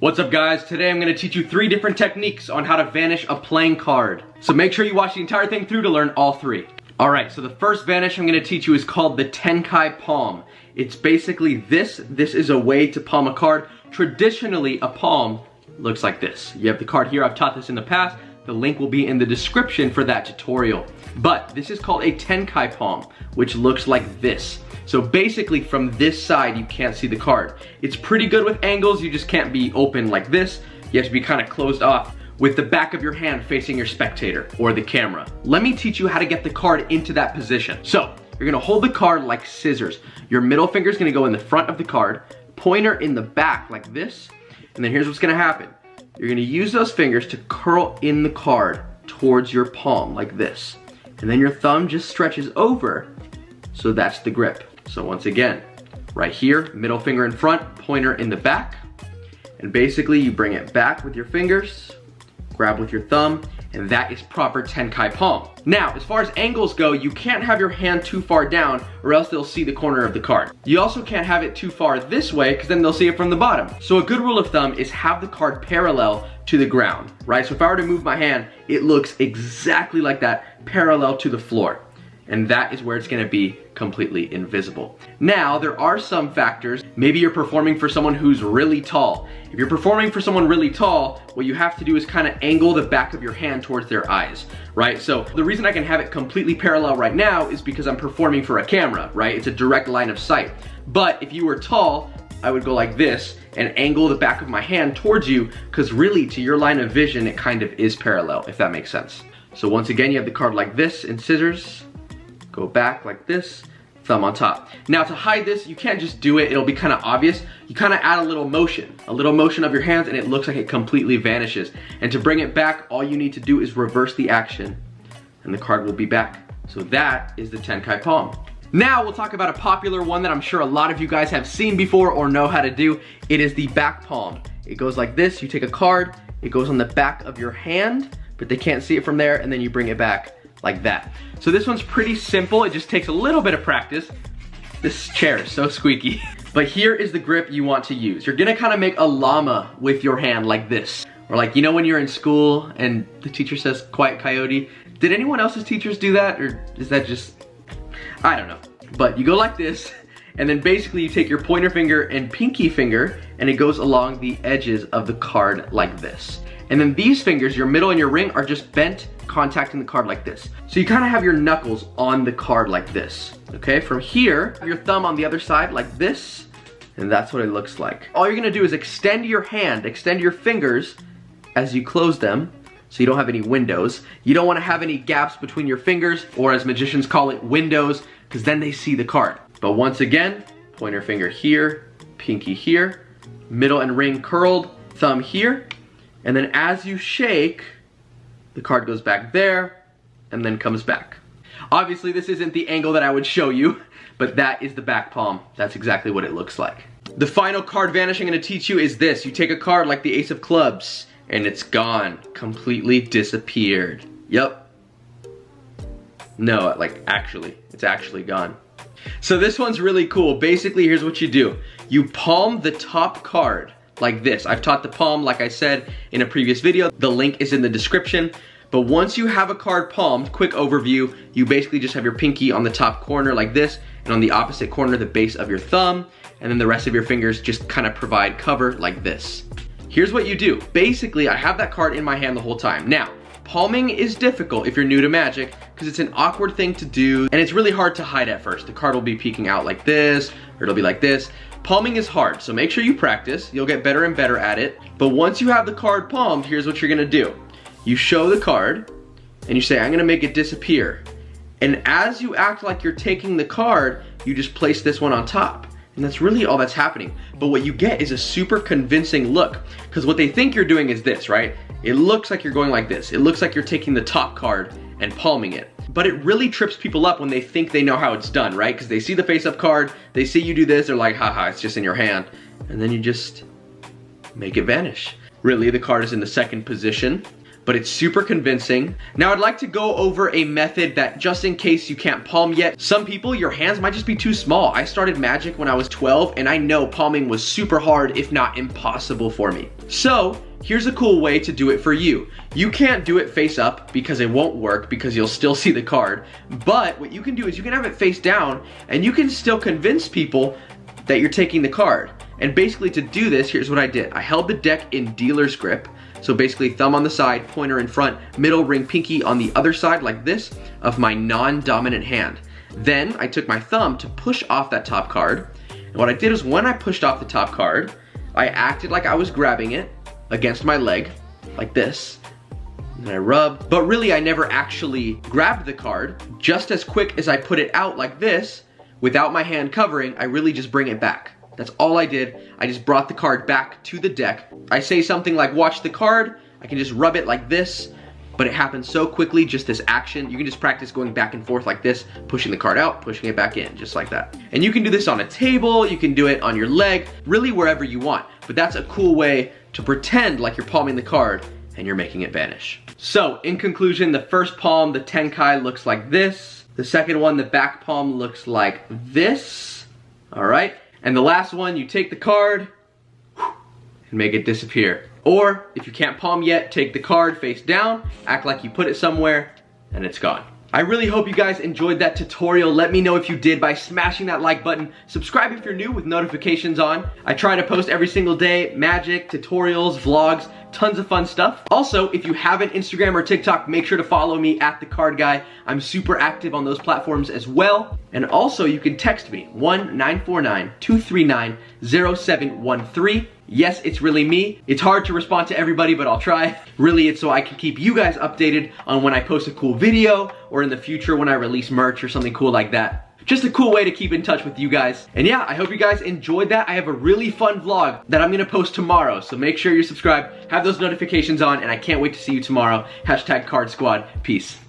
What's up guys? Today I'm going to teach you 3 different techniques on how to vanish a playing card. So make sure you watch the entire thing through to learn all 3. Alright, so the first vanish I'm going to teach you is called the Tenkai palm. It's basically this is a way to palm a card. Traditionally, a palm looks like this. You have the card here, I've taught this in the past. The link will be in the description for that tutorial. But this is called a Tenkai palm, which looks like this. So basically from this side, you can't see the card. It's pretty good with angles, you just can't be open like this. You have to be kind of closed off with the back of your hand facing your spectator or the camera. Let me teach you how to get the card into that position. So you're gonna hold the card like scissors. Your middle finger is gonna go in the front of the card, pointer in the back like this, and then here's what's gonna happen. You're gonna use those fingers to curl in the card towards your palm like this. And then your thumb just stretches over, so that's the grip. So once again, right here, middle finger in front, pointer in the back, and basically you bring it back with your fingers, grab with your thumb, and that is proper Tenkai palm. Now, as far as angles go, you can't have your hand too far down or else they'll see the corner of the card. You also can't have it too far this way because then they'll see it from the bottom. So a good rule of thumb is have the card parallel to the ground, right? So if I were to move my hand, it looks exactly like that, parallel to the floor. And that is where it's gonna be completely invisible. Now, there are some factors. Maybe you're performing for someone who's really tall. If you're performing for someone really tall, what you have to do is kind of angle the back of your hand towards their eyes, right? So the reason I can have it completely parallel right now is because I'm performing for a camera, right? It's a direct line of sight. But if you were tall, I would go like this and angle the back of my hand towards you, because really to your line of vision, it kind of is parallel, if that makes sense. So once again, you have the card like this in scissors, go back like this, thumb on top. Now to hide this, you can't just do it, it'll be kind of obvious. You kind of add a little motion of your hands and it looks like it completely vanishes. And to bring it back, all you need to do is reverse the action and the card will be back. So that is the Tenkai palm. Now we'll talk about a popular one that I'm sure a lot of you guys have seen before or know how to do. It is the back palm. It goes like this, you take a card, it goes on the back of your hand, but they can't see it from there, and then you bring it back like that. So this one's pretty simple, it just takes a little bit of practice. This chair is so squeaky. But here is the grip you want to use. You're gonna kind of make a llama with your hand like this. Or like, you know when you're in school and the teacher says, quiet coyote? Did anyone else's teachers do that? Or is that just, I don't know. But you go like this, and then basically you take your pointer finger and pinky finger, and it goes along the edges of the card like this. And then these fingers, your middle and your ring, are just bent, contacting the card like this. So you kind of have your knuckles on the card like this, okay? From here, your thumb on the other side like this, and that's what it looks like. All you're gonna do is extend your hand, extend your fingers as you close them, so you don't have any windows. You don't wanna have any gaps between your fingers, or as magicians call it, windows, because then they see the card. But once again, pointer finger here, pinky here, middle and ring curled, thumb here, and then as you shake, the card goes back there and then comes back. Obviously this isn't the angle that I would show you, but that is the back palm. That's exactly what it looks like. The final card vanish I'm gonna teach you is this. You take a card like the Ace of Clubs and it's gone, completely disappeared. Yep. No, like actually, it's actually gone. So this one's really cool. Basically, here's what you do. You palm the top card like this. I've taught the palm, like I said in a previous video. The link is in the description. But once you have a card palmed, quick overview, you basically just have your pinky on the top corner like this, and on the opposite corner, the base of your thumb, and then the rest of your fingers just kind of provide cover like this. Here's what you do. Basically, I have that card in my hand the whole time. Now, palming is difficult if you're new to magic, because it's an awkward thing to do, and it's really hard to hide at first. The card will be peeking out like this, or it'll be like this. Palming is hard, so make sure you practice. You'll get better and better at it. But once you have the card palmed, here's what you're gonna do. You show the card, and you say, I'm gonna make it disappear. And as you act like you're taking the card, you just place this one on top. And that's really all that's happening. But what you get is a super convincing look, because what they think you're doing is this, right? It looks like you're going like this. It looks like you're taking the top card and palming it. But it really trips people up when they think they know how it's done, right? Because they see the face-up card, they see you do this, they're like, haha, it's just in your hand. And then you just make it vanish. Really, the card is in the second position. but it's super convincing. Now I'd like to go over a method that, just in case you can't palm yet, some people, your hands might just be too small. I started Magic when I was 12 and I know palming was super hard, if not impossible for me. So here's a cool way to do it for you. You can't do it face up because it won't work because you'll still see the card. But what you can do is you can have it face down and you can still convince people that you're taking the card. And basically to do this, here's what I did. I held the deck in dealer's grip. So basically thumb on the side, pointer in front, middle ring pinky on the other side like this of my non-dominant hand. Then I took my thumb to push off that top card. And what I did is when I pushed off the top card, I acted like I was grabbing it against my leg like this. And I rubbed, but really I never actually grabbed the card. Just as quick as I put it out like this, without my hand covering, I really just bring it back. That's all I did. I just brought the card back to the deck. I say something like, watch the card. I can just rub it like this, but it happens so quickly, just this action. You can just practice going back and forth like this, pushing the card out, pushing it back in, just like that. And you can do this on a table, you can do it on your leg, really wherever you want. But that's a cool way to pretend like you're palming the card and you're making it vanish. So, in conclusion, the first palm, the Tenkai, looks like this. The second one, the back palm, looks like this. All right. And the last one, you take the card and make it disappear. Or, if you can't palm yet, take the card face down, act like you put it somewhere, and it's gone. I really hope you guys enjoyed that tutorial. Let me know if you did by smashing that like button. Subscribe if you're new with notifications on. I try to post every single day, magic, tutorials, vlogs, tons of fun stuff. Also, if you have an Instagram or TikTok, make sure to follow me at The Card Guy. I'm super active on those platforms as well. And also, you can text me, 1-949-239-0713. Yes, it's really me. It's hard to respond to everybody, but I'll try. Really, it's so I can keep you guys updated on when I post a cool video, or in the future when I release merch or something cool like that. Just a cool way to keep in touch with you guys. And yeah, I hope you guys enjoyed that. I have a really fun vlog that I'm gonna post tomorrow, so make sure you're subscribed, have those notifications on, and I can't wait to see you tomorrow. #CardSquad. Peace.